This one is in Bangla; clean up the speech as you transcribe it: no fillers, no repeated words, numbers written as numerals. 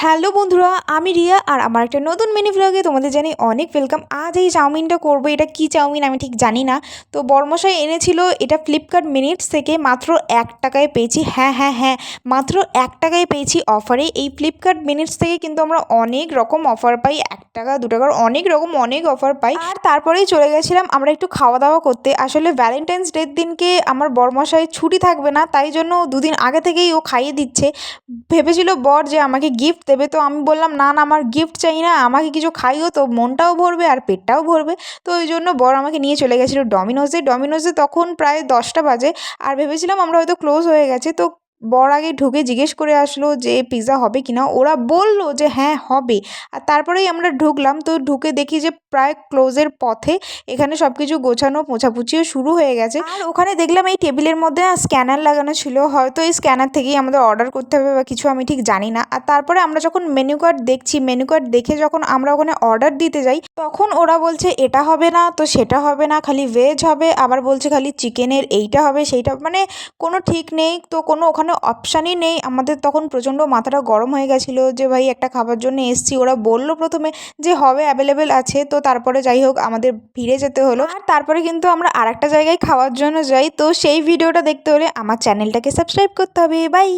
হ্যালো বন্ধুরা, আমি রিয়া আর আমার একটা নতুন মিনি ভ্লগে তোমাদের জানাই অনেক ওয়েলকাম। আজ এই চাউমিনটা করবো, এটা কি চাউমিন আমি ঠিক জানি না। তো বড়মশাই এনেছিল এটা ফ্লিপকার্ট মিনিটস থেকে, মাত্র 1 টাকায় পেয়েছি। হ্যাঁ হ্যাঁ হ্যাঁ, মাত্র 1 টাকায় পেয়েছি অফারে। এই ফ্লিপকার্ট মিনিটস থেকে কিন্তু আমরা অনেক রকম অফার পাই, 1 টাকা 2 টাকার অনেক রকম অনেক অফার পাই। আর তারপরেই চলে গেছিলাম আমরা একটু খাওয়া দাওয়া করতে। আসলে ভ্যালেন্টাইন্স ডের দিনকে আমার বড়মশাই ছুটি থাকবে না, তাই জন্য দুদিন আগে থেকেই ও খাইয়ে দিচ্ছে। ভেবেছিল বর যে আমাকে গিফট দেবে, তো আমি বললাম না না, আমার গিফট চাই না, আমাকে কিছু খাইও তো মনটাও ভরবে আর পেটটাও ভরবে। তো ওই জন্য বর আমাকে নিয়ে চলে গেছিলো ডমিনোজে। তখন প্রায় 10টা বাজে, আর ভেবেছিলাম আমরা হয়তো ক্লোজ হয়ে গেছে। তো বর আগে ঢুকে জিজ্ঞেস করে আসলো যে পিৎজা হবে কিনা, ওরা বলল যে হ্যাঁ হবে। আর তারপরেই আমরা ঢুকলাম, তো ঢুকে দেখি যে প্রায় ক্লোজের পথে। এখানে সব কিছু গোছানো মোছাপুছিও শুরু হয়ে গেছে। আর ওখানে দেখলাম এই টেবিলের মধ্যে স্ক্যানার লাগানো ছিল, হয়তো এই স্ক্যানার থেকেই আমাদের অর্ডার করতে হবে বা কিছু, আমি ঠিক জানি না। আর তারপরে আমরা যখন মেনু কার্ড দেখছি, মেনু কার্ড দেখে যখন আমরা ওখানে অর্ডার দিতে যাই, তখন ওরা বলছে এটা হবে না, তো সেটা হবে না, খালি ভেজ হবে, আবার বলছে খালি চিকেনের এইটা হবে সেইটা, মানে কোনো ঠিক নেই। তো কোনো ওখানে অপশানই নেই। আমাদের তখন প্রচণ্ড মাথাটা গরম হয়ে গেছিলো যে ভাই একটা খাবার জন্য এসছি, ওরা বললো প্রথমে যে হবে, অ্যাভেলেবেল আছে। তো তারপরে যাই হোক আমাদের ফিরে যেতে হলো। আর তারপরে কিন্তু আমরা আরেকটা জায়গায় খাওয়ার জন্য যাই। তো সেই ভিডিওটা দেখতে হলে আমার চ্যানেলটাকে সাবস্ক্রাইব করতে হবে। বাই।